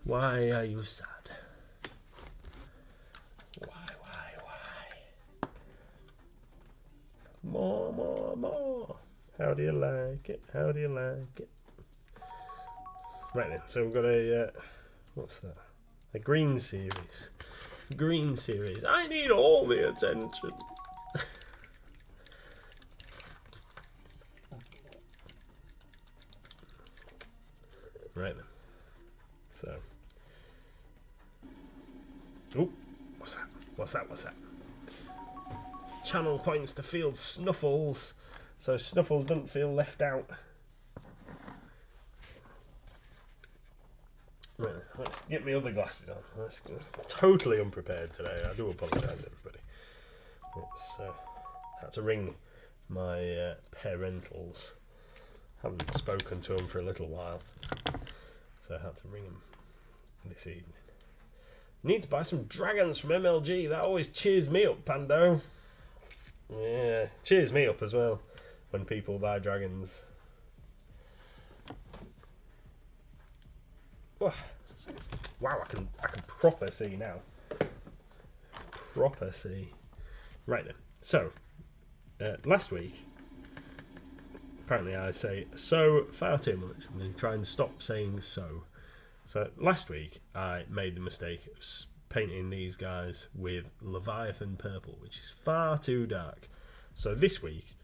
Why are you sad? Why? More. How do you like it? How do you like it? Right then, so we've got a, what's that? A green series. Green series. I need all the attention. Right then. So. Oh, what's that? Channel points to field Snuffles, so Snuffles doesn't feel left out. Right, let's get my other glasses on. Totally unprepared today. I do apologise, everybody. It's had to ring my parentals. Haven't spoken to them for a little while, so I had to ring them this evening. Need to buy some dragons from MLG. That always cheers me up, Pando. Yeah, cheers me up as well when people buy dragons. Wow, I can proper see now. Proper see. Right then. So, last week, apparently I say so far too much. I'm going to try and stop saying so. So last week I made the mistake of painting these guys with Leviathan Purple, which is far too dark. So this week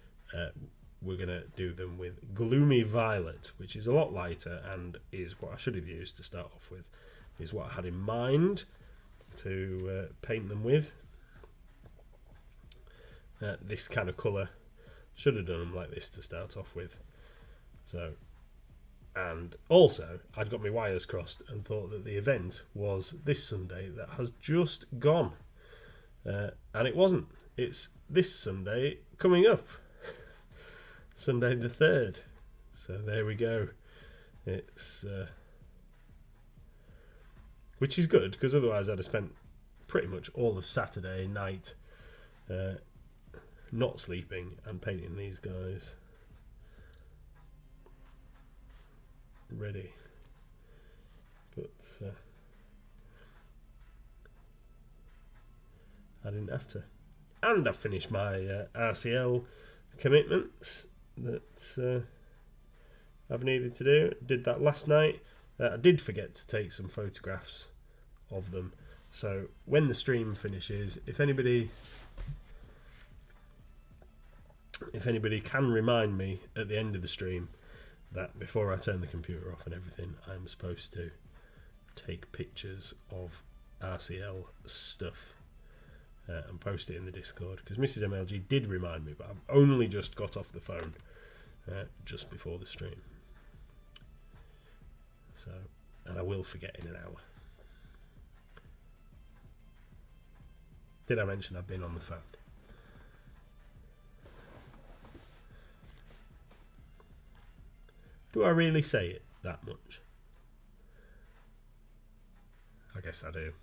we're going to do them with Gloomy Violet, which is a lot lighter and is what I should have used to start off with, is what I had in mind to paint them with. This kind of colour. Should have done them like this to start off with. So, and also I'd got my wires crossed and thought that the event was this Sunday that has just gone, and it wasn't. It's this Sunday coming up, Sunday the 3rd. So there we go. It's which is good, because otherwise I'd have spent pretty much all of Saturday night not sleeping and painting these guys ready, but I didn't have to. And I've finished my RCL commitments that I've needed to do. Did that last night. I did forget to take some photographs of them, so when the stream finishes, if anybody can remind me at the end of the stream that before I turn the computer off and everything, I'm supposed to take pictures of RCL stuff and post it in the Discord, because Mrs. MLG did remind me, but I've only just got off the phone just before the stream. So, and I will forget in an hour. Did I mention I've been on the phone? Do I really say it that much? I guess I do.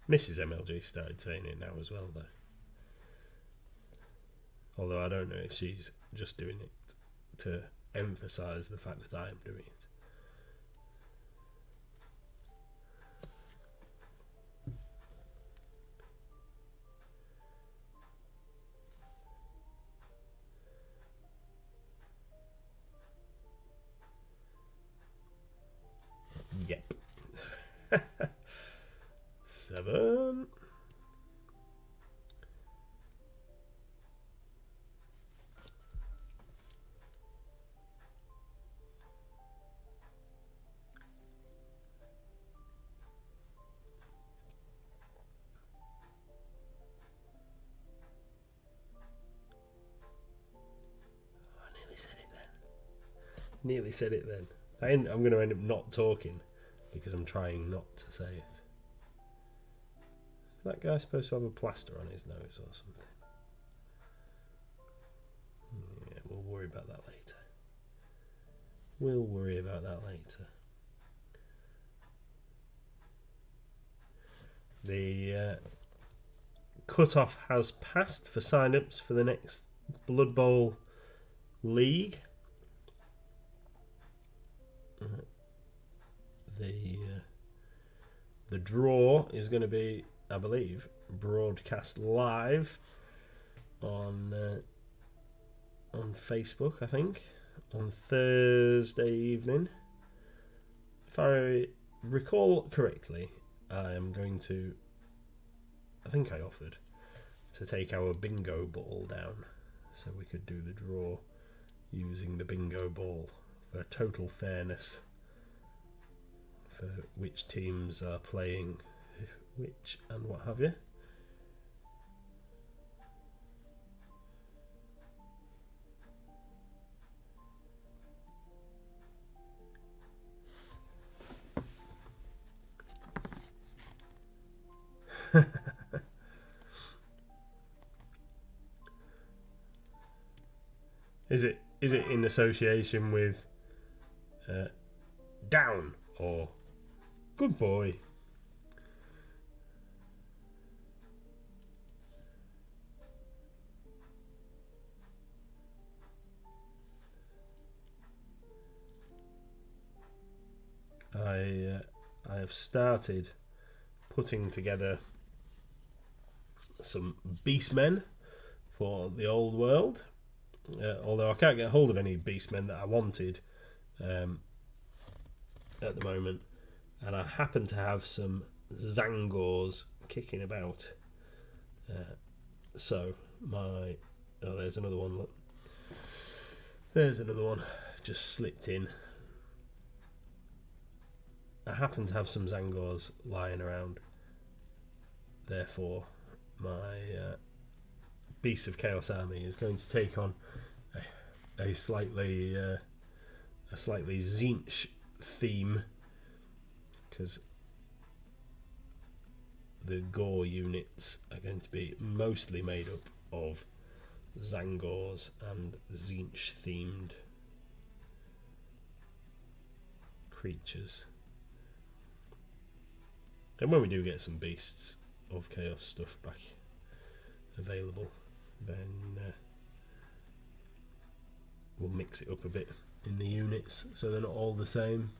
Mrs. MLG started saying it now as well, though. Although I don't know if she's just doing it to emphasise the fact that I am doing it. Yep. 7. Nearly said it then. I'm going to end up not talking because I'm trying not to say it. Is that guy supposed to have a plaster on his nose or something? Yeah, we'll worry about that later. The cut-off has passed for sign-ups for the next Blood Bowl League. The draw is going to be, I believe, broadcast live on Facebook, I think, on Thursday evening. If I recall correctly, I think I offered to take our bingo ball down so we could do the draw using the bingo ball for total fairness for which teams are playing which and what have you. Is it in association with down or good boy? I have started putting together some beastmen for the old world. Although I can't get hold of any beastmen that I wanted at the moment, and I happen to have some Zangors kicking about. So there's another one. Look, there's another one just slipped in. I happen to have some Zangors lying around. Therefore, my Beast of Chaos army is going to take on a slightly Tzeentch theme, because the Gore units are going to be mostly made up of Zangors and Tzeentch themed creatures. And when we do get some Beasts of Chaos stuff back available, then we'll mix it up a bit in the units so they're not all the same.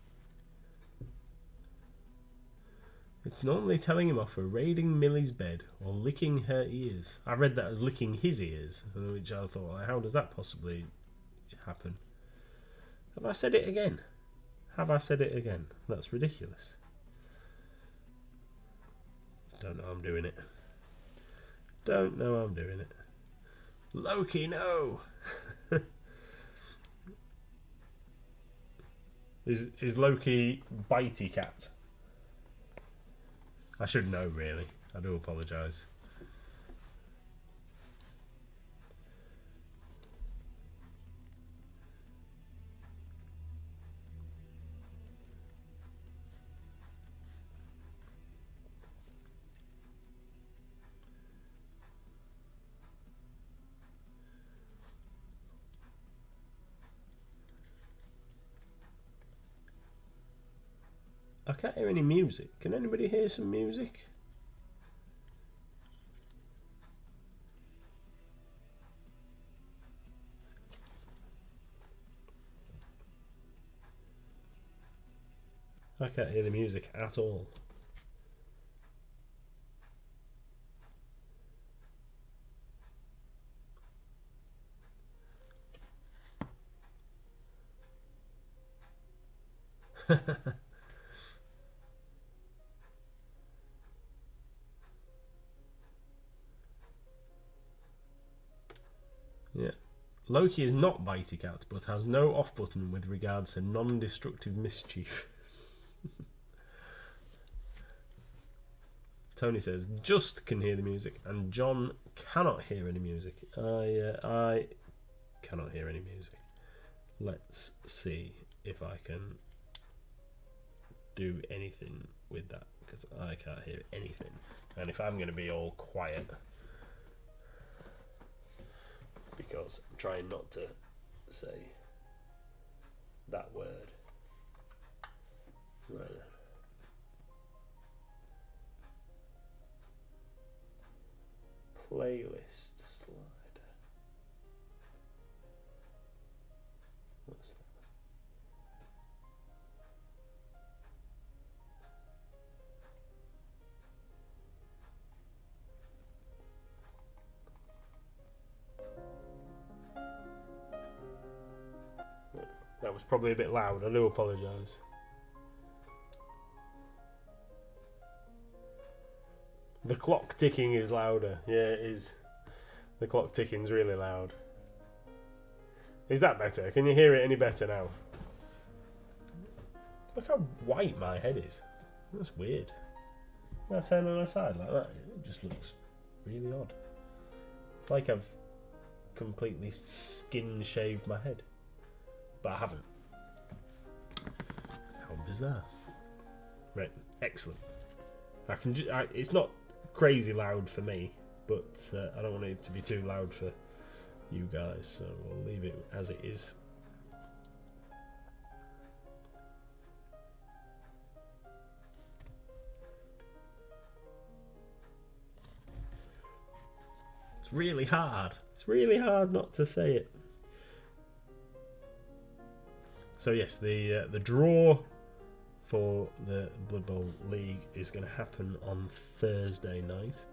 It's normally telling him off for raiding Millie's bed or licking her ears. I read that as licking his ears, which I thought, how does that possibly happen? Have I said it again? That's ridiculous. Don't know I'm doing it. Loki, no! Is Loki bitey cat? I should know, really. I do apologise. I can't hear any music. Can anybody hear some music? I can't hear the music at all. Yeah. Loki is not bitey cat, but has no off button with regards to non-destructive mischief. Tony says, just can hear the music, and John cannot hear any music. I cannot hear any music. Let's see if I can do anything with that, because I can't hear anything. And if I'm going to be all quiet, because I'm trying not to say that word. Right. Playlist slider. What's that? That was probably a bit loud. I do apologise. The clock ticking is louder. Yeah, it is. The clock ticking's really loud. Is that better? Can you hear it any better now? Look how white my head is. That's weird. When I turn on the side like that, it just looks really odd. Like I've completely skin shaved my head. But I haven't. How bizarre. Right, excellent. It's not crazy loud for me, but I don't want it to be too loud for you guys, so we'll leave it as it is. It's really hard. It's really hard not to say it. So yes, the draw for the Blood Bowl League is going to happen on Thursday night.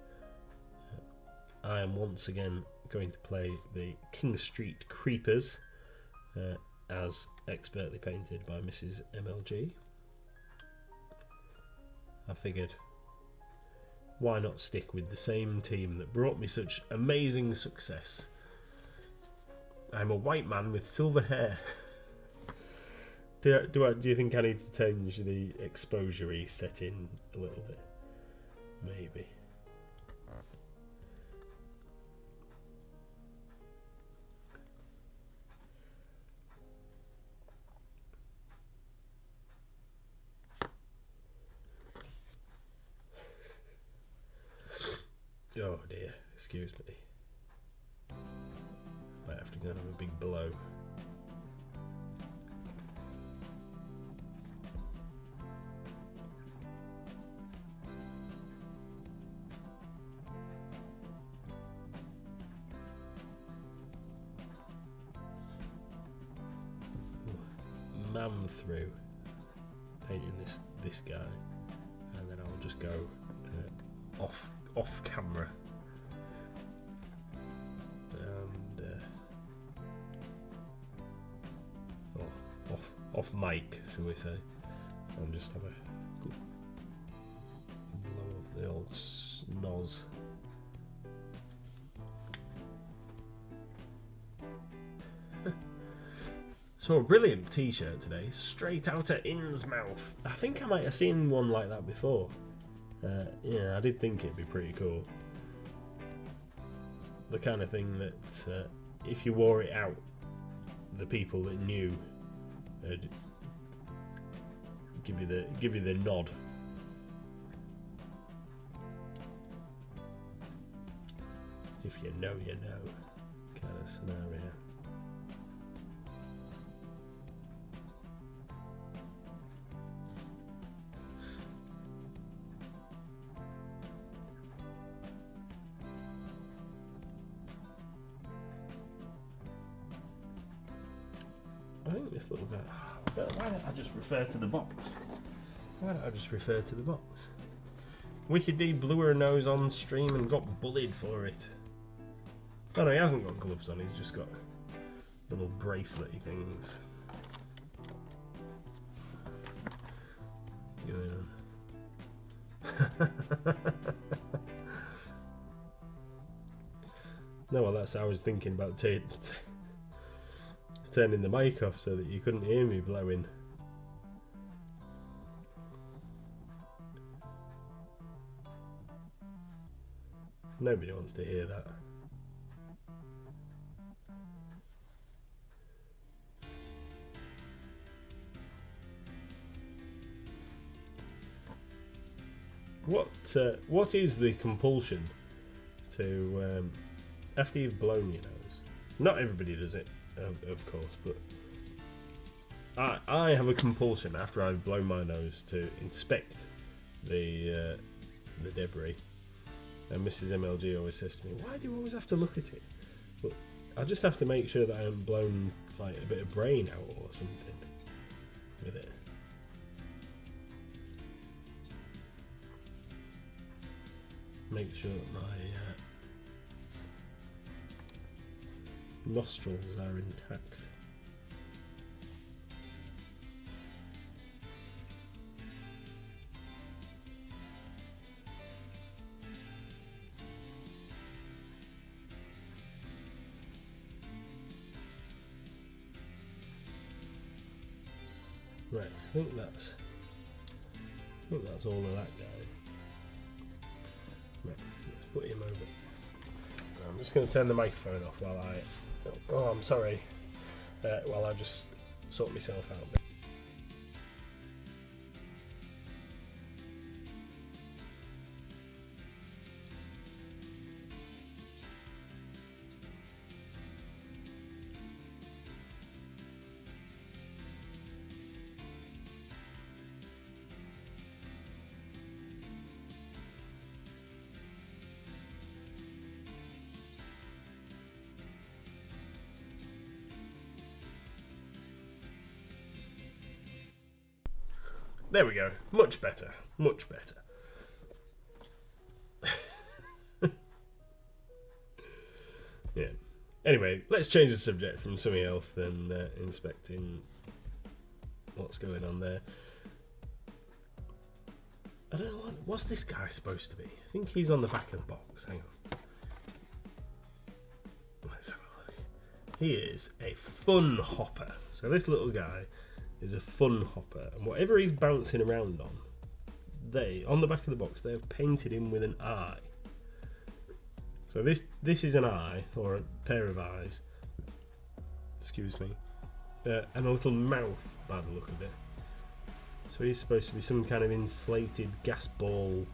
I am once again going to play the King Street Creepers, as expertly painted by Mrs. MLG. I figured, why not stick with the same team that brought me such amazing success? I'm a white man with silver hair. Do you think I need to change the exposure-y setting a little bit? Maybe. Oh dear, excuse me. Might have to go and have a big blow. Man through painting this guy, and then I'll just go off camera and off mic, shall we say? I'll just have a good blow of the old snoz. Saw a brilliant t-shirt today, straight out of Innsmouth. I think I might have seen one like that before. Yeah, I did think it'd be pretty cool. The kind of thing that if you wore it out, the people that knew would give you the nod. If you know, you know, kind of scenario. I think this little guy. Why don't I just refer to the box? Why don't I just refer to the box? Wicked D blew her nose on stream and got bullied for it. Oh no, he hasn't got gloves on, he's just got little bracelet-y things. No, well, that's how I was thinking about turning the mic off so that you couldn't hear me blowing. Nobody wants to hear that. What is the compulsion to after you've blown your nose? Not everybody does it, of course, but I have a compulsion after I've blown my nose to inspect the debris. And Mrs. MLG always says to me, "Why do you always have to look at it?" But I just have to make sure that I haven't blown like a bit of brain out or something with it. Make sure that my nostrils are intact. Right, I think that's all of that guy. Right, let's put him over. I'm just going to turn the microphone off while I... Oh, I'm sorry. While I just sort myself out a bit. There we go. Much better. Much better. Yeah. Anyway, let's change the subject from something else than inspecting what's going on there. I don't know, what's this guy supposed to be? I think he's on the back of the box. Hang on. Let's have a look. He is a fun hopper. So this little guy is a fun hopper, and whatever he's bouncing around on, on the back of the box, they've painted him with an eye. So this is an eye, or a pair of eyes, excuse me, and a little mouth by the look of it. So he's supposed to be some kind of inflated gas ball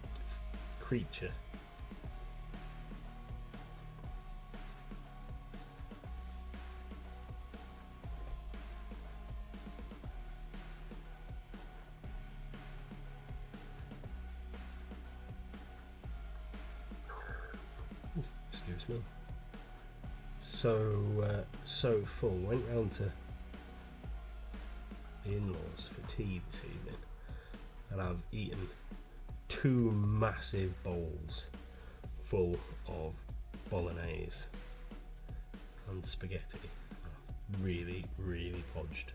creature. Excuse me. So full. Went round to the in-laws for tea this evening, and I've eaten 2 massive bowls full of bolognese and spaghetti. Really, really podged.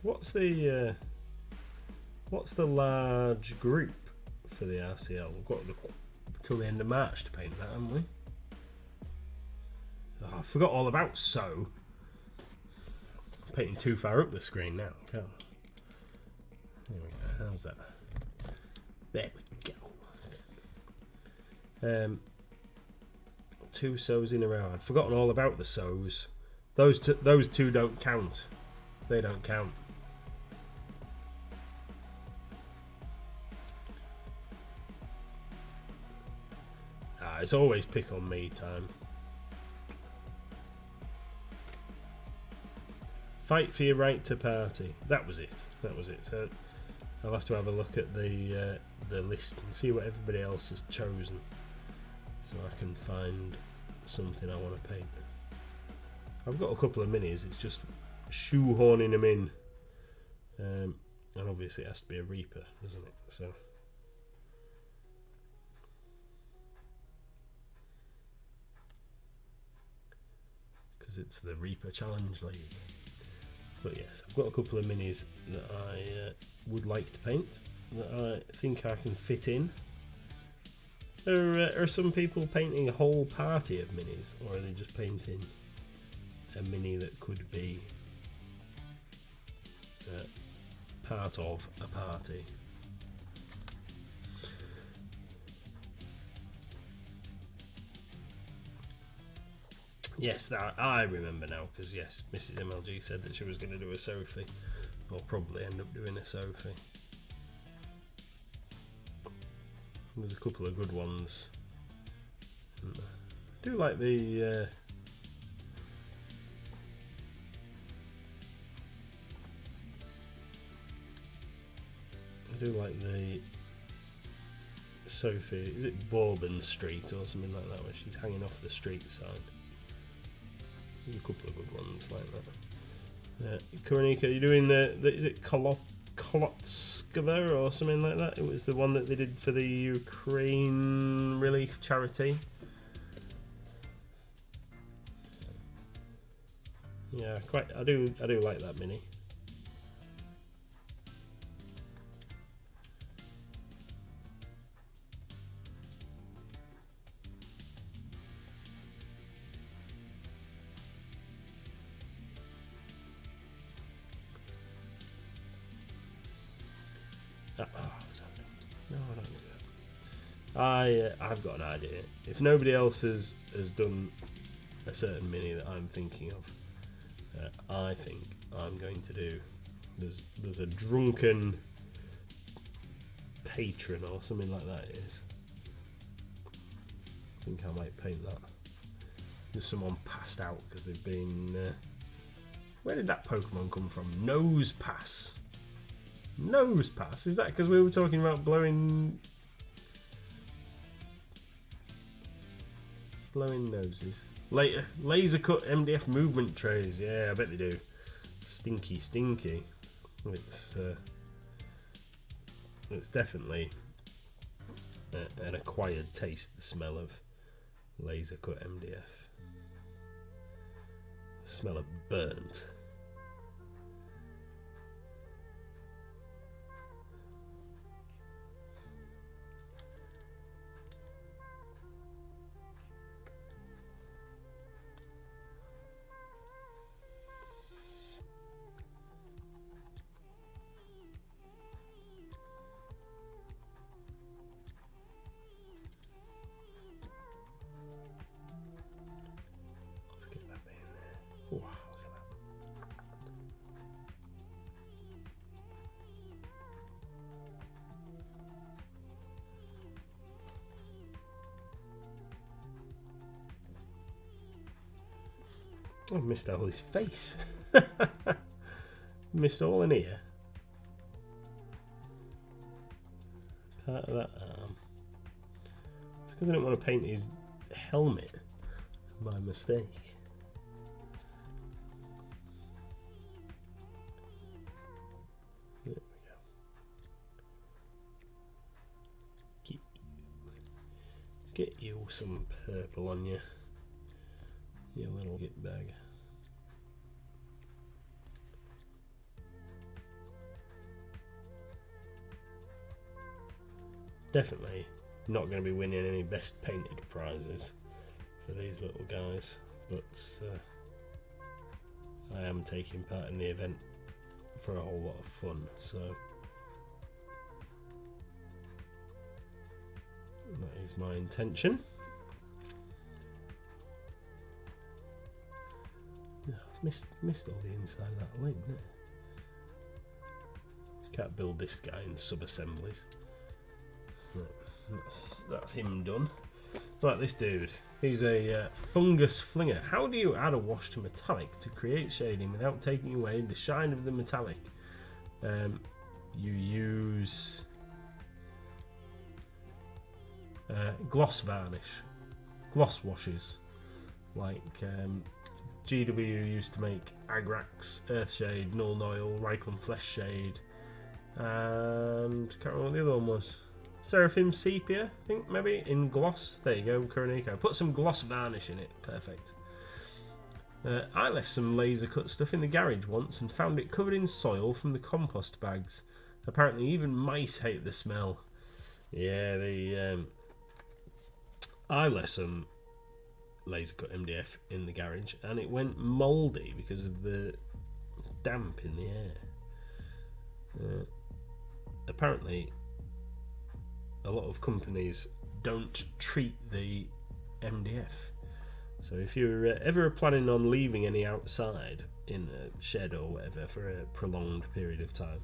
What's the large group for the RCL? We've got till the end of March to paint that, haven't we? Oh, I forgot all about so. I'm painting too far up the screen now. Can't I? There we go. How's that? There we go. 2 sows in a row. I'd forgotten all about the sows. Those two don't count. They don't count. It's always pick on me time. Fight for your right to party. That was it. So I'll have to have a look at the list and see what everybody else has chosen, so I can find something I want to paint. I've got a couple of minis. It's just shoehorning them in, and obviously it has to be a Reaper, doesn't it? So. Because it's the Reaper Challenge League. But yes, I've got a couple of minis that I would like to paint, that I think I can fit in. Are some people painting a whole party of minis, or are they just painting a mini that could be part of a party? Yes, that I remember now, because yes, Mrs. MLG said that she was going to do a Sophie, or probably end up doing a Sophie. There's a couple of good ones. I do like the Sophie. Is it Bourbon Street or something like that, where she's hanging off the street side? There's a couple of good ones like that. Koronika, you're doing is it Kolotskova or something like that? It was the one that they did for the Ukraine relief charity. Yeah, I do like that mini. I've got an idea. If nobody else has done a certain mini that I'm thinking of, I think I'm going to do. There's a drunken patron or something like that. It is. I think I might paint that. There's someone passed out because they've been. Where did that Pokemon come from? Nose Pass. Nose Pass? Is that because we were talking about blowing noses? Laser cut MDF movement trays. Yeah, I bet they do. Stinky. It's definitely an acquired taste, the smell of laser cut MDF. The smell of burnt. Wow, look at that. I've missed all his face. Missed all in here. Part of that arm. It's because I didn't want to paint his helmet by mistake. There we go. Get you some purple on you, you little git bag. Definitely not going to be winning any best painted prizes for these little guys, but I am taking part in the event for a whole lot of fun, so that is my intention. Yeah, I've missed all the inside of that leg, didn't I? Can't build this guy in sub-assemblies. That's him done. Right, this dude. He's a fungus flinger. How do you add a wash to metallic to create shading without taking away the shine of the metallic? You use gloss varnish, gloss washes, like GW used to make Agrax, Earthshade, Null Oil, Reichland Flesh Shade, and can't remember what the other one was. Seraphim Sepia, I think, maybe, in gloss. There you go, Kuroniko. Put some gloss varnish in it. Perfect. I left some laser cut stuff in the garage once and found it covered in soil from the compost bags. Apparently even mice hate the smell. Yeah, I left some laser cut MDF in the garage and it went mouldy because of the damp in the air. Apparently a lot of companies don't treat the MDF. So if you're ever planning on leaving any outside in a shed or whatever for a prolonged period of time,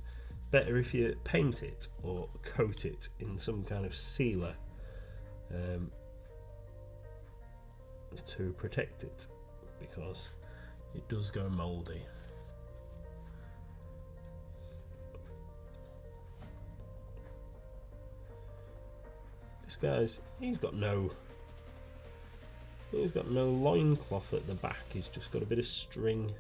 better if you paint it or coat it in some kind of sealer to protect it, because it does go mouldy. This guy's, he's got no loincloth at the back, he's just got a bit of string.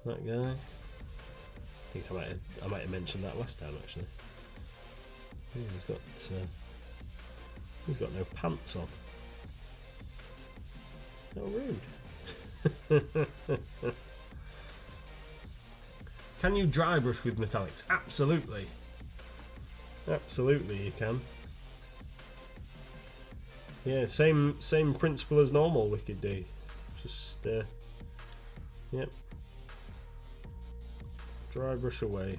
That guy. I think I might have mentioned that last time actually. Yeah, he's got no pants on. How rude. Can you dry brush with metallics? Absolutely. Absolutely you can. Yeah, same principle as normal Wicked D. Just yep. Dry brush away.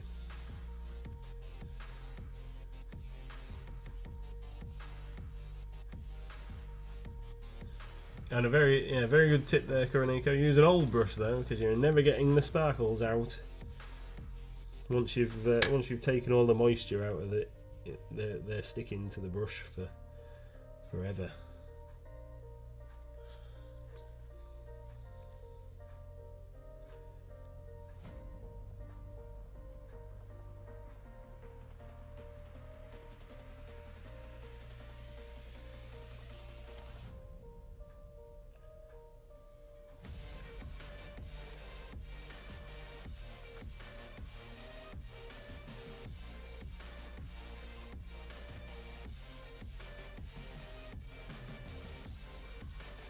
And a very good tip there, Coroniko. Use an old brush though, because you're never getting the sparkles out. Once you've taken all the moisture out of it, they're sticking to the brush for forever.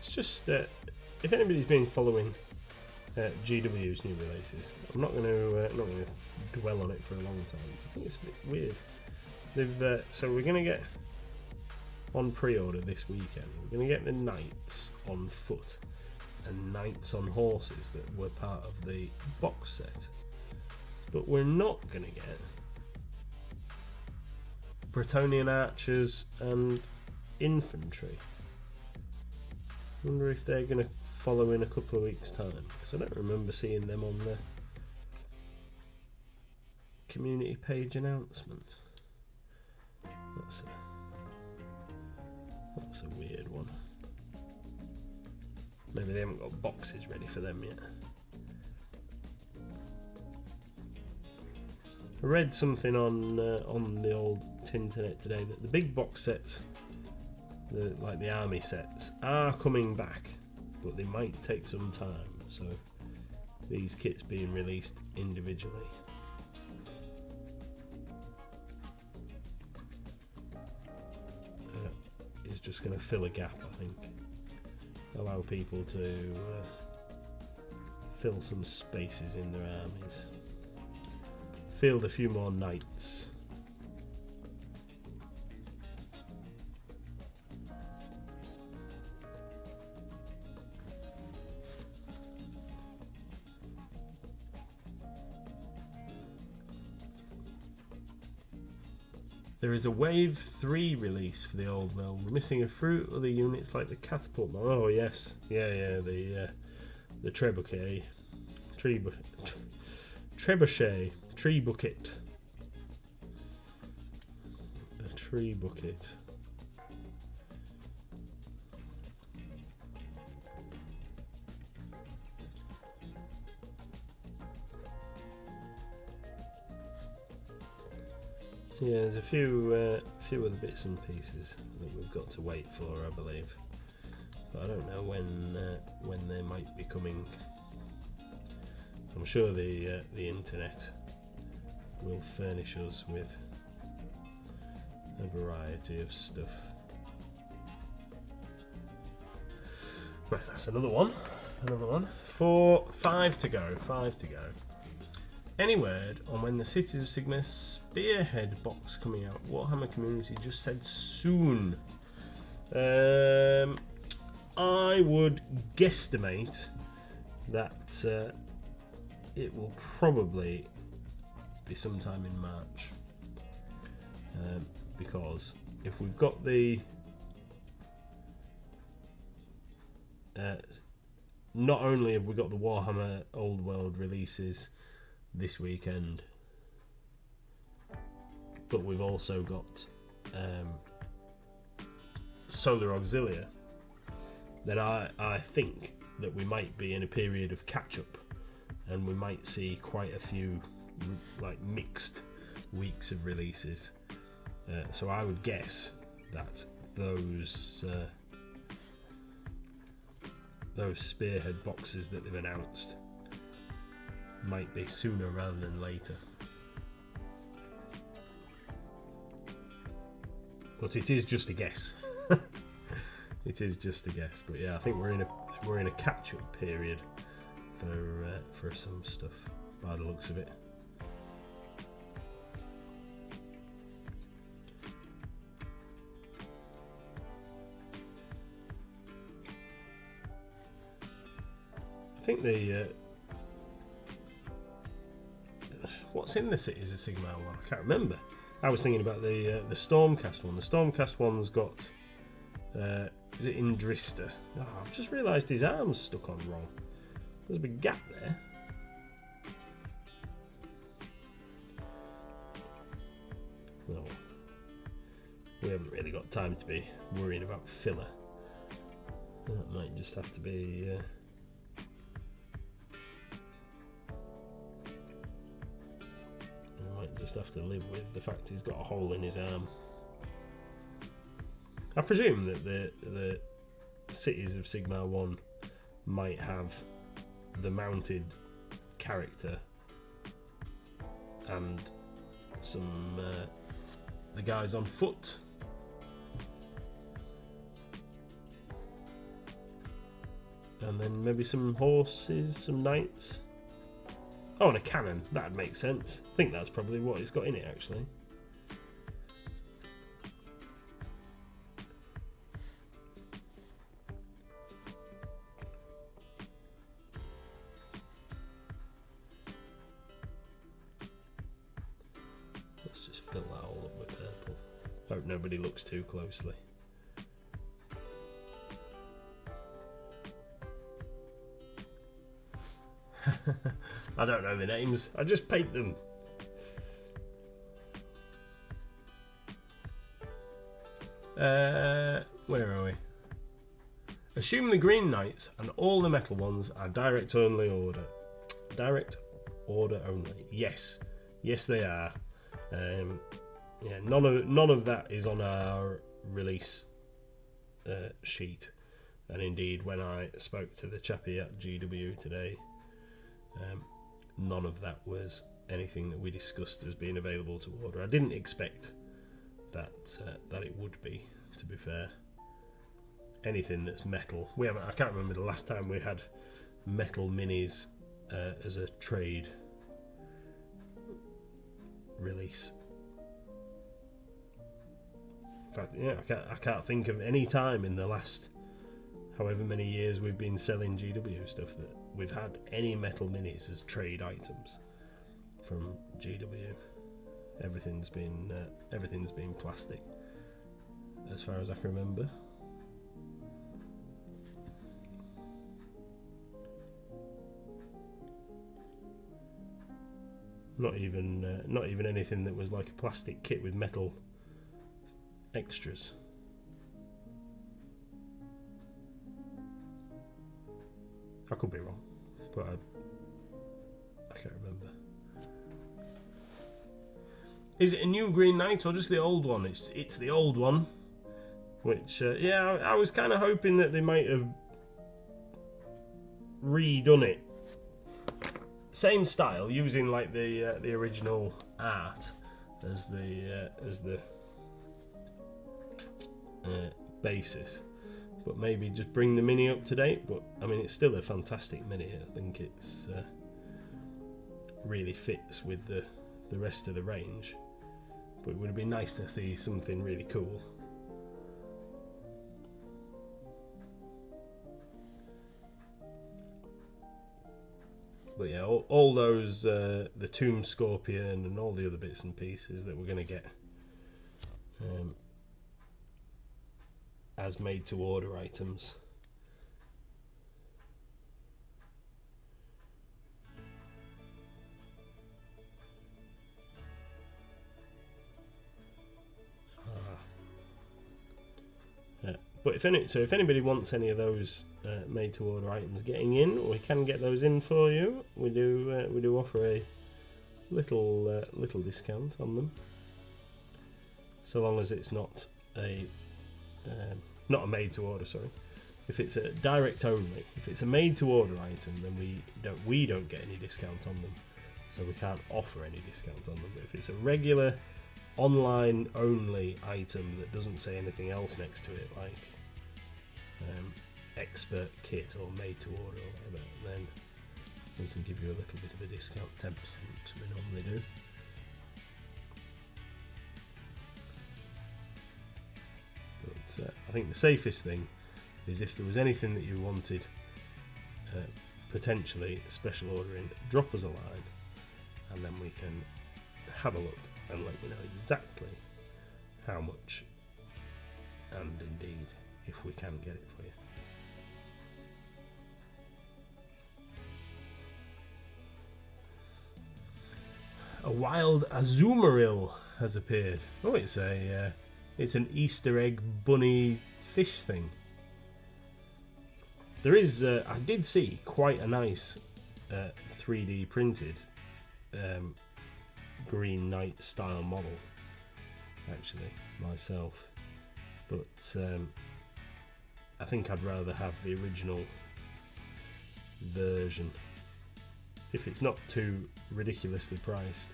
Just if anybody's been following GW's new releases, I'm not going to dwell on it for a long time. I think it's a bit weird. They've so we're going to get on pre-order this weekend. We're going to get the knights on foot and knights on horses that were part of the box set, but we're not going to get Bretonian archers and infantry. I wonder if they're going to follow in a couple of weeks' time, because I don't remember seeing them on the community page announcement. That's a weird one. Maybe they haven't got boxes ready for them yet. I read something on the old Tinternet today that the big box sets, like the army sets, are coming back, but they might take some time. So these kits being released individually. Is just going to fill a gap, I think. Allow people to fill some spaces in their armies. Field a few more knights. There is a Wave 3 release for the old mill. We're missing a fruit other units like the catapult mill. Oh yes, yeah, the trebuchet, trebuchet, tree bucket, the tree bucket. Yeah, there's a few other bits and pieces that we've got to wait for, I believe, but I don't know when they might be coming. I'm sure the internet will furnish us with a variety of stuff. Right, that's another one. 5 to go. Any word on when the Cities of Sigmar Spearhead box coming out? Warhammer community just said soon. I would guesstimate that it will probably be sometime in March, because if we've got the not only have we got the Warhammer Old World releases this weekend, but we've also got Solar Auxilia, then I think that we might be in a period of catch-up, and we might see quite a few like mixed weeks of releases. So I would guess that those Spearhead boxes that they've announced might be sooner rather than later. But it is just a guess. It is just a guess. But yeah, I think we're in a catch-up period for some stuff by the looks of it. I think what's in the Cities of Sigmar one? I can't remember. I was thinking about the Stormcast one. The Stormcast one's got Is it Indrista? Oh, I've just realised his arm's stuck on wrong. There's a big gap there. Well, we haven't really got time to be worrying about filler. That might just have to be... I might just have to live with the fact he's got a hole in his arm. I presume that the cities of Sigmar 1 might have the mounted character and some the guys on foot. And then maybe some horses, some knights. Oh, and a cannon. That'd make sense. I think that's probably what it's got in it, actually. Let's just fill that all up with purple. Hope nobody looks too closely. I don't know the names, I just paint them. Where are we? Assume the green knights and all the metal ones are direct only order. Direct order only. Yes. Yes they are. Yeah, none of that is on our release sheet. And indeed when I spoke to the chappie at GW today, none of that was anything that we discussed as being available to order. I didn't expect that it would be, to be fair. Anything that's metal. I can't remember the last time we had metal minis as a trade release. In fact, yeah, I can't think of any time in the last however many years we've been selling GW stuff that we've had any metal minis as trade items from GW. Everything's been plastic, as far as I can remember. Not even anything that was like a plastic kit with metal extras. I could be wrong, but I can't remember. Is it a new Green Knight or just the old one? It's the old one, which yeah, I was kind of hoping that they might have redone it. Same style, using like the original art as the basis, but maybe just bring the mini up to date. But I mean, it's still a fantastic mini. I think it's really fits with the rest of the range. But it would have been nice to see something really cool. But yeah, all those, the Tomb Scorpion and all the other bits and pieces that we're going to get as made to order items. Yeah. But if anybody wants any of those made to order items getting in, we can get those in for you. We do offer a little discount on them, so long as it's not a made to order. Sorry, if it's a direct only, if it's a made to order item, then we don't get any discount on them, so we can't offer any discount on them. But if it's a regular online only item that doesn't say anything else next to it, like expert kit or made to order or whatever, then we can give you a little bit of a discount, 10%, which we normally do. But I think the safest thing is if there was anything that you wanted potentially special ordering, drop us a line and then we can have a look and let you know exactly how much and indeed if we can get it for you. A wild Azumarill has appeared. Oh, it's an Easter egg bunny fish thing. There is, I did see quite a nice 3D printed Green Knight style model, actually, myself. But I think I'd rather have the original version, if it's not too ridiculously priced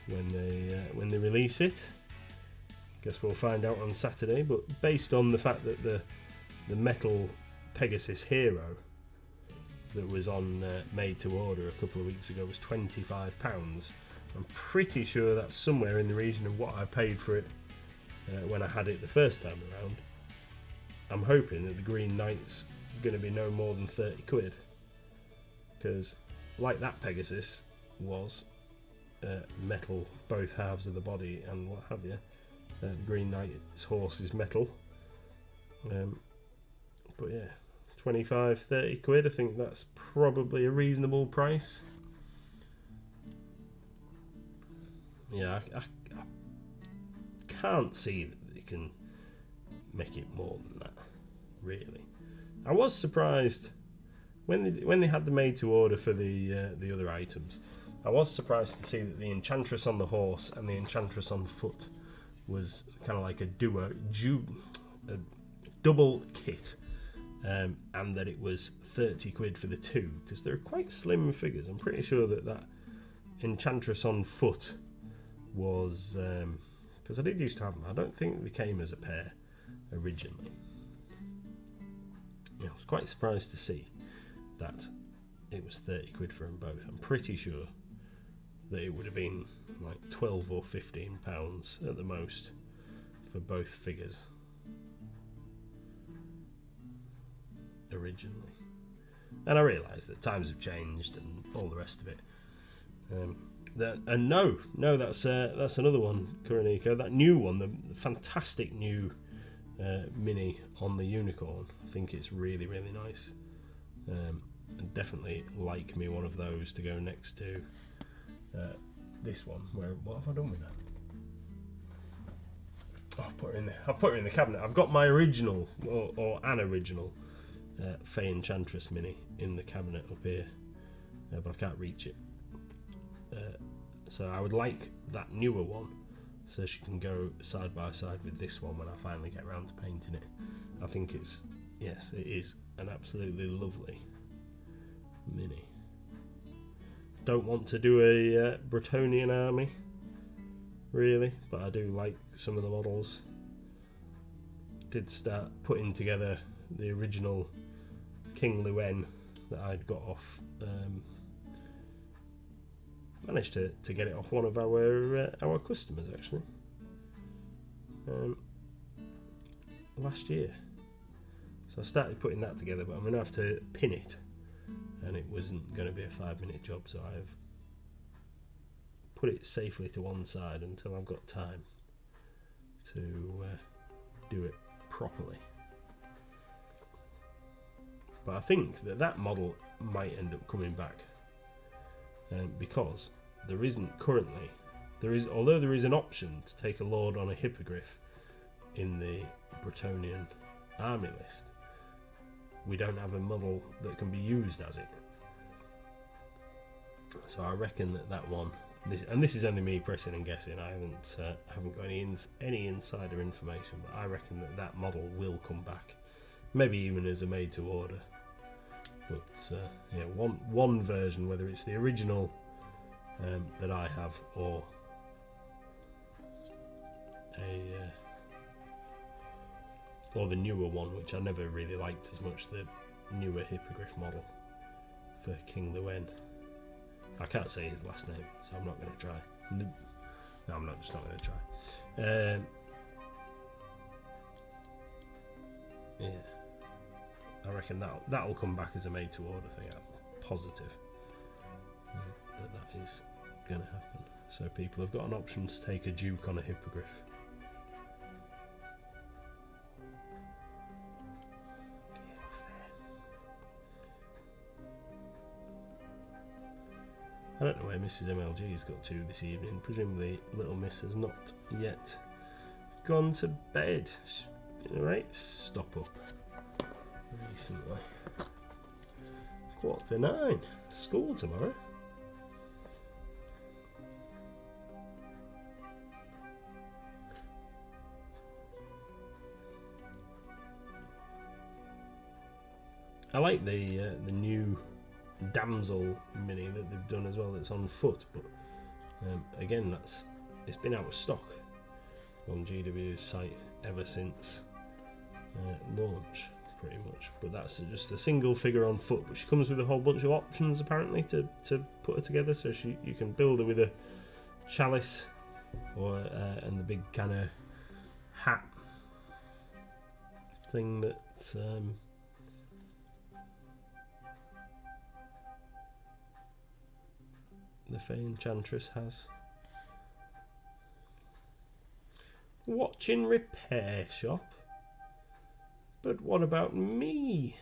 when they release it. Guess we'll find out on Saturday. But based on the fact that the metal Pegasus Hero that was on made to order a couple of weeks ago was £25. I'm pretty sure that's somewhere in the region of what I paid for it when I had it the first time around. I'm hoping that the Green Knight's going to be no more than 30 quid, because like that Pegasus was metal, both halves of the body and what have you. The Green Knight's horse is metal. But yeah, 25-30 quid, I think that's probably a reasonable price. Yeah, I can't see that they can make it more than that, really. I was surprised when they had the made to order for the other items. I was surprised to see that the Enchantress on the horse and the Enchantress on foot was kind of like a double kit, and that it was 30 quid for the two, because they're quite slim figures. I'm pretty sure that Enchantress on foot was, because I did used to have them, I don't think they came as a pair originally. Yeah, I was quite surprised to see that it was 30 quid for them both. I'm pretty sure that it would have been like 12 or 15 pounds at the most for both figures originally. And I realised that times have changed and all the rest of it. That's another one, Kuroniko. That new one, the fantastic new mini on the unicorn. I think it's really, really nice. And definitely like me one of those to go next to this one. What have I done with that? Oh, I've put her in the cabinet. I've got my original or an original Fey Enchantress mini in the cabinet up here, but I can't reach it. So I would like that newer one, so she can go side by side with this one when I finally get around to painting it. I think it is an absolutely lovely mini. Don't want to do a Bretonian army, really, but I do like some of the models. Did start putting together the original King Luen that I'd got off. Managed to get it off one of our customers, actually, last year. So I started putting that together, but I'm going to have to pin it, and it wasn't going to be a 5-minute job, so I've put it safely to one side until I've got time to do it properly. But I think that model might end up coming back, because there isn't currently, although there is an option to take a lord on a hippogriff in the Bretonian army list, we don't have a model that can be used as it. So I reckon that one, this is only me pressing and guessing. I haven't got any insider information, but I reckon that model will come back, maybe even as a made to order. But one version, whether it's the original that I have or or the newer one, which I never really liked as much, the newer hippogriff model for King Luen. I can't say his last name, so I'm not going to try. No, I'm not going to try. Yeah. I reckon that'll come back as a made to order thing. I'm positive that is going to happen. So people have got an option to take a duke on a hippogriff. I don't know where Mrs. MLG has got to this evening. Presumably Little Miss has not yet gone to bed. Right, stop up recently. 8:45. School tomorrow. I like the new damsel mini that they've done as well. That's on foot, but again, it's been out of stock on GW's site ever since launch, pretty much. But that's just a single figure on foot, but she comes with a whole bunch of options apparently to put her together. So you can build her with a chalice or and the big kind of hat thing that the Fey Enchantress has. Watching repair shop. But what about me?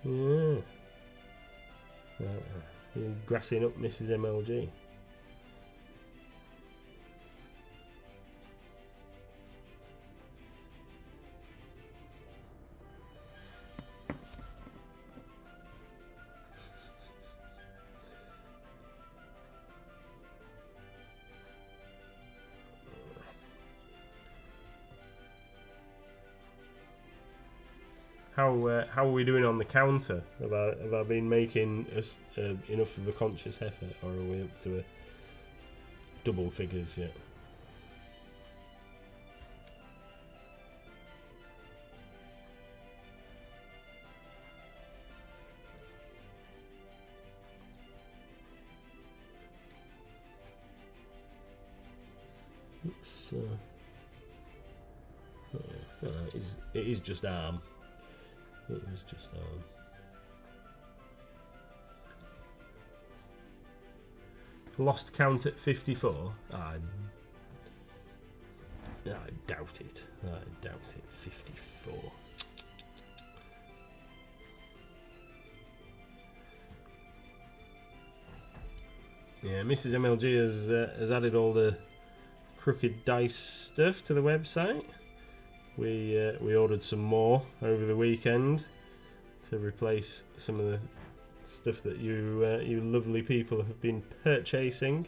Yeah. You're grassing up Mrs. MLG. How are we doing on the counter? Have I been making enough of a conscious effort, or are we up to a double figures yet? It's it is just arm. It is just lost count at 54. I doubt it. I doubt it. 54. Yeah, Mrs. MLG has added all the crooked dice stuff to the website. We ordered some more over the weekend to replace some of the stuff that you lovely people have been purchasing,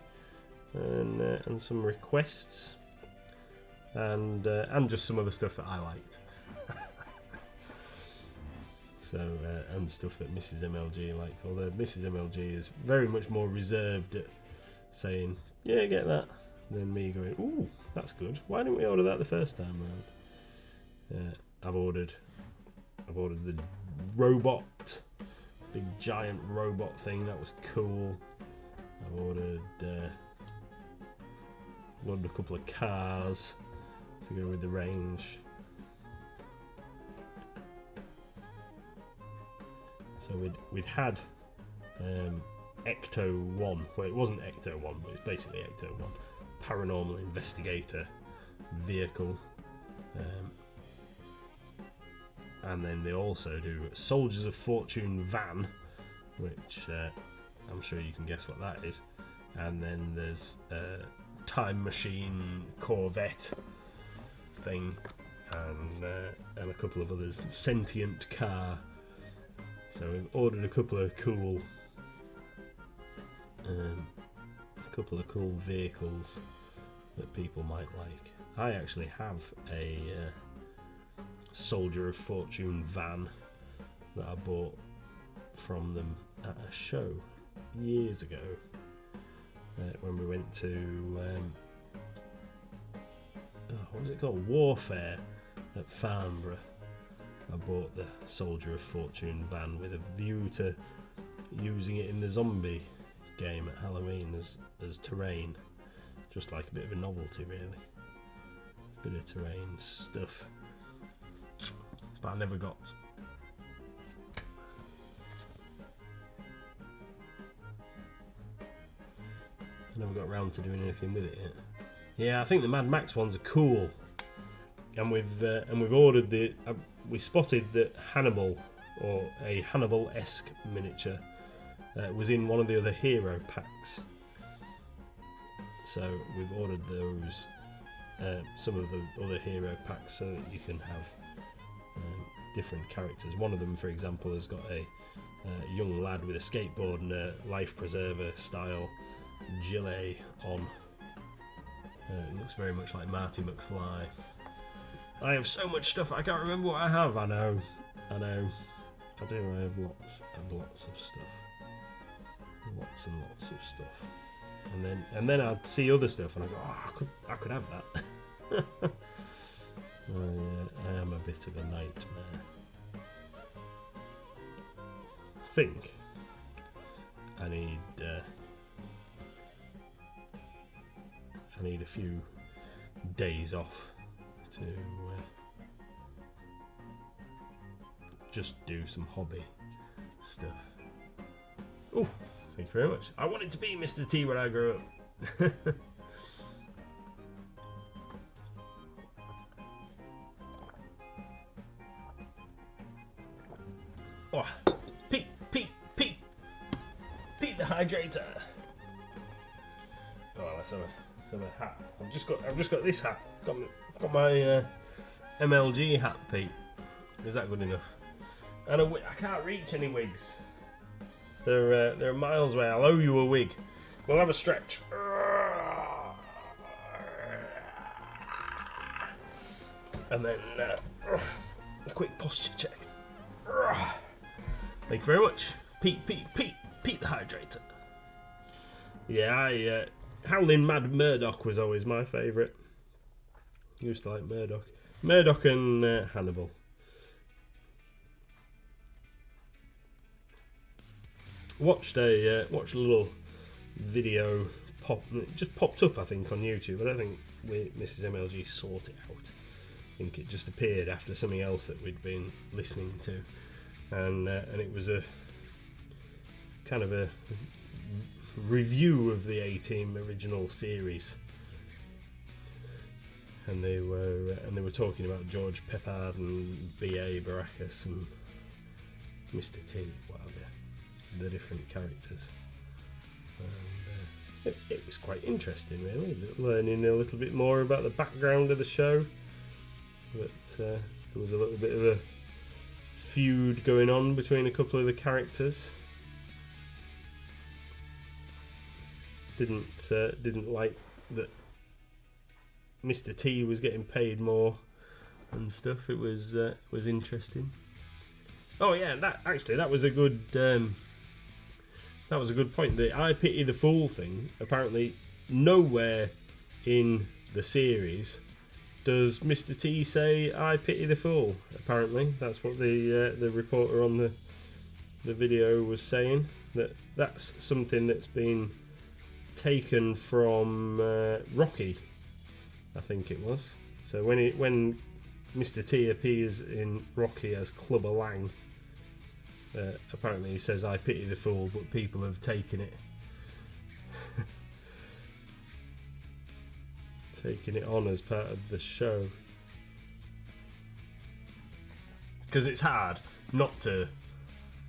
and some requests, and just some other stuff that I liked. So and stuff that Mrs. MLG liked. Although Mrs. MLG is very much more reserved at saying, "Yeah, get that," than me going, "Ooh, that's good. Why didn't we order that the first time round?" I've ordered the robot, big giant robot thing. That was cool. I've ordered a couple of cars to go with the range. So we'd had Ecto 1. Well, it wasn't Ecto 1, but it's basically Ecto 1. Paranormal investigator vehicle. And then they also do Soldiers of Fortune van, which I'm sure you can guess what that is. And then there's a Time Machine Corvette thing, and a couple of others. Sentient car. So we've ordered a couple of cool vehicles that people might like. I actually have a Soldier of Fortune van that I bought from them at a show years ago when we went to what was it called? Warfare at Farnborough. I bought the Soldier of Fortune van with a view to using it in the zombie game at Halloween as terrain, just like a bit of a novelty really. Bit of terrain stuff. but I never got. Around to doing anything with it yet. Yeah, I think the Mad Max ones are cool, and we've ordered the. We spotted that Hannibal, or a Hannibal-esque miniature, was in one of the other hero packs. So we've ordered those, some of the other hero packs, so that you can have different characters. One of them, for example, has got a young lad with a skateboard and a life preserver style gilet on. It looks very much like Marty McFly. I have so much stuff, I can't remember what I have. I know. I do. I have lots and lots of stuff. Lots and lots of stuff. And then I'd see other stuff and I go, oh, I could have that. Oh, yeah, I am a bit of a nightmare. I think I need a few days off to just do some hobby stuff. Oh, thank you very much. I wanted to be Mr. T when I grew up. Oh, Pete the hydrator. Oh, let's have a hat. I've just got this hat. Got my MLG hat, Pete. Is that good enough? And I can't reach any wigs. They're miles away. I'll owe you a wig. We'll have a stretch. And then a quick posture check. Thank you very much, Pete the hydrator. Yeah, Howling Mad Murdoch was always my favourite. Used to like Murdoch and Hannibal. Watched a little video it just popped up, I think, on YouTube. I don't think Mrs. MLG sought it out. I think it just appeared after something else that we'd been listening to, and it was a kind of a review of the A-Team original series, and they were talking about George Peppard and B.A. Baracus and Mr. T, the different characters. And it was quite interesting, really, learning a little bit more about the background of the show. But there was a little bit of a feud going on between a couple of the characters. Didn't like that Mr. T was getting paid more and stuff. It was interesting. Oh yeah, that was a good point. The I Pity the Fool thing. Apparently, nowhere in the series does Mr. T say I pity the fool. Apparently, that's what the reporter on the video was saying. That's something that's been taken from Rocky, I think it was. So when Mr. T appears in Rocky as Clubber Lang, apparently he says I pity the fool, but people have taken it on as part of the show, because it's hard not to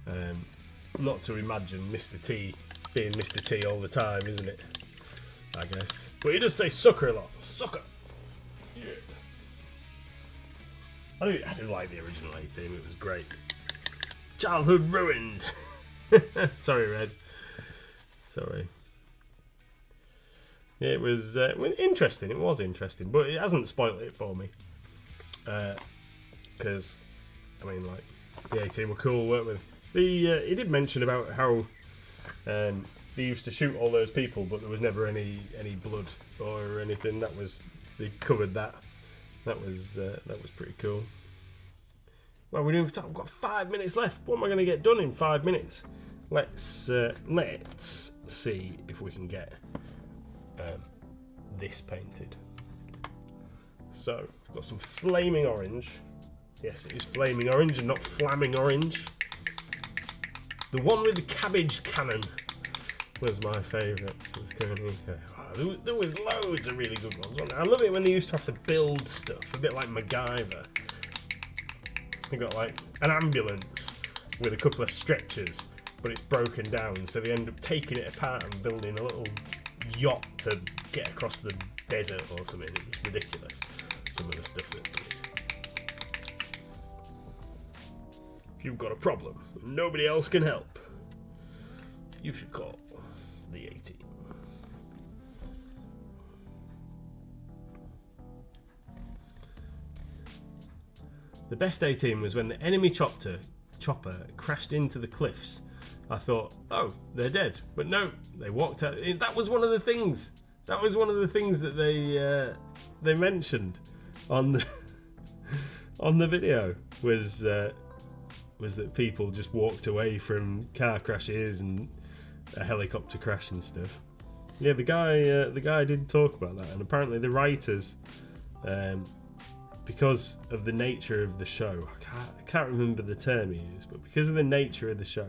imagine Mr. T being Mr. T all the time, isn't it? I guess. But he does say sucker a lot. Sucker. Yeah. I do like the original A-Team. It was great. Childhood ruined. Sorry, Red. Sorry. Yeah, it was interesting. It was interesting, but it hasn't spoiled it for me. Because, I mean, like, the A-Team were cool, weren't they? He did mention about how they used to shoot all those people, but there was never any blood or anything. They covered that. That was pretty cool. Well, we've got 5 minutes left. What am I going to get done in 5 minutes? Let's see if we can get this painted. So, I've got some flaming orange. Yes, it is flaming orange and not flamming orange. The one with the cabbage cannon was my favourite. There was loads of really good ones. I love it when they used to have to build stuff, a bit like MacGyver. They got like an ambulance with a couple of stretchers, but it's broken down, so they end up taking it apart and building a little yacht to get across the desert or something. It was ridiculous, some of the stuff that they did. If you've got a problem and nobody else can help, you should call the A-Team. The best A-Team was when the enemy chopper crashed into the cliffs. I thought, oh, they're dead. But no, they walked out. That was one of the things. That was one of the things that they mentioned on the on the video was that people just walked away from car crashes and a helicopter crash and stuff. Yeah, the guy did talk about that, and apparently the writers, because of the nature of the show, I can't remember the term he used, but because of the nature of the show,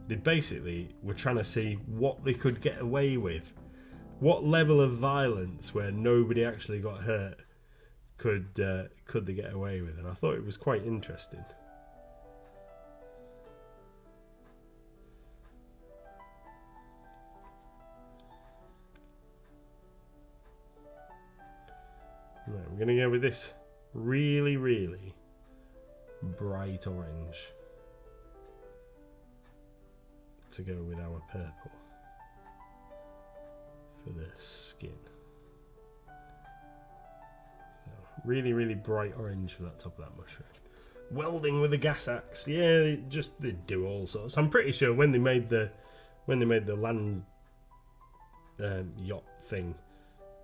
they basically were trying to see what they could get away with. What level of violence where nobody actually got hurt could they get away with? And I thought it was quite interesting. Right, we're going to go with this really, really bright orange to go with our purple for the skin. So, really, really bright orange for that top of that mushroom. Welding with a gas axe, yeah, they do all sorts. I'm pretty sure when they made the land yacht thing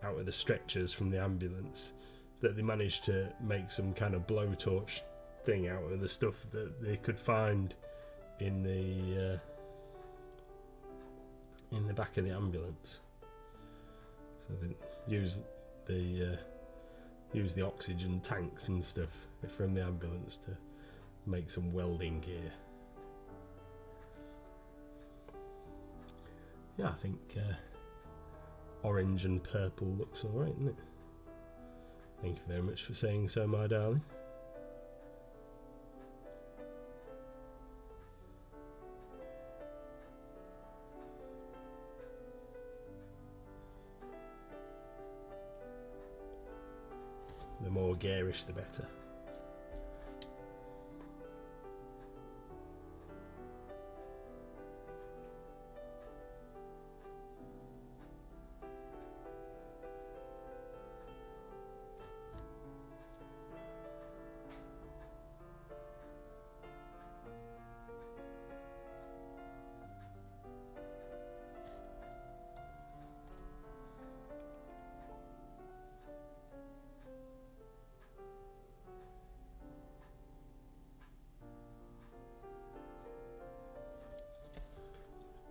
out of the stretchers from the ambulance, that they managed to make some kind of blowtorch thing out of the stuff that they could find in the back of the ambulance. So they use the oxygen tanks and stuff from the ambulance to make some welding gear. Yeah, I think orange and purple looks alright, isn't it? Thank you very much for saying so, my darling. The more garish, the better.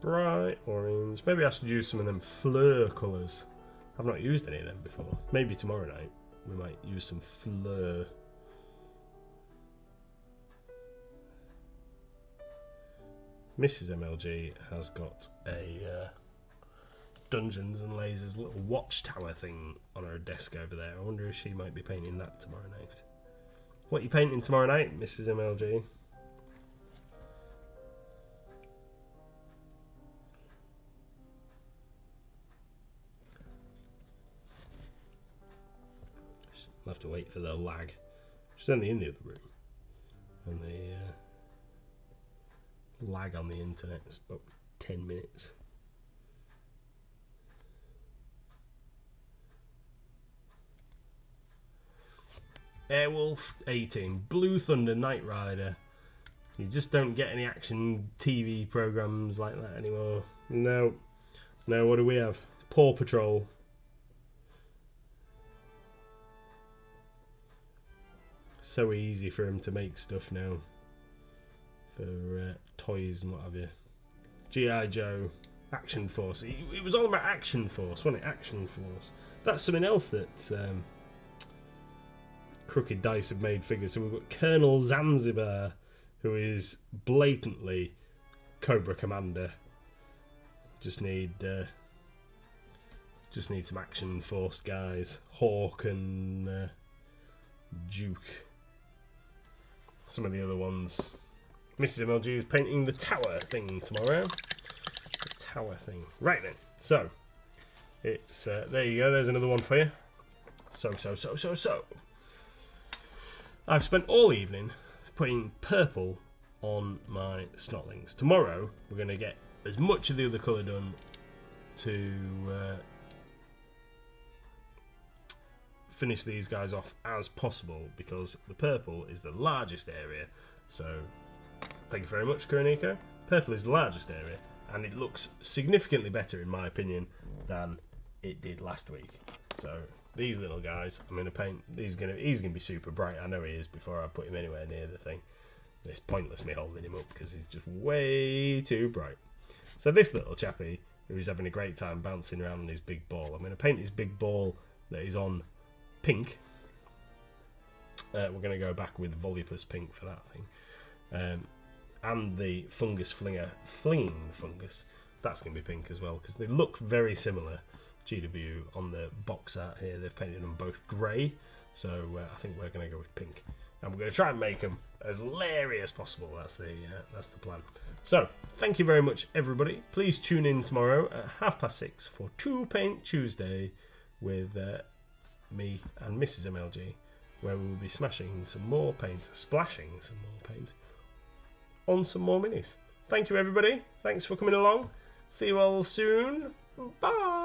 Bright orange. Maybe I should use some of them Fleur colours. I've not used any of them before. Maybe tomorrow night we might use some Fleur. Mrs. MLG has got a Dungeons and Lasers little watchtower thing on her desk over there. I wonder if she might be painting that tomorrow night. What are you painting tomorrow night, Mrs. MLG? I'll have to wait for the lag. She's only in the other room, and the lag on the internet is about 10 minutes. Airwolf 18, Blue Thunder Knight Rider. You just don't get any action TV programs like that anymore. No, what do we have? Paw Patrol. So easy for him to make stuff now for toys and what have you. G.I. Joe, Action Force. It was all about Action Force, wasn't it? Action Force. That's something else that Crooked Dice have made figures. So we've got Colonel Zanzibar, who is blatantly Cobra Commander. Just need some action force guys. Hawk and Duke. Some of the other ones. Mrs. MLG is painting the tower thing tomorrow. The tower thing. Right then. So it's there you go. There's another one for you. So. I've spent all evening putting purple on my Snotlings. Tomorrow we're going to get as much of the other colour done to finish these guys off as possible, because the purple is the largest area. So thank you very much, Kuroniko. Purple is the largest area, and it looks significantly better in my opinion than it did last week. So these little guys, I'm going to paint. He's going to be super bright. I know he is before I put him anywhere near the thing. It's pointless me holding him up because he's just way too bright. So this little chappie, who's having a great time bouncing around on his big ball, I'm going to paint his big ball that is on pink. We're going to go back with Volupus pink for that thing. And the fungus flinger flinging the fungus, that's going to be pink as well, because they look very similar. GW on the box art here, they've painted them both grey, so I think we're going to go with pink. And we're going to try and make them as leery as possible. That's the plan. So, thank you very much, everybody. Please tune in tomorrow at 6:30 for 2 Paint Tuesday with me and Mrs. MLG, where we will be smashing some more paint, splashing some more paint on some more minis. Thank you, everybody. Thanks for coming along. See you all soon. Bye.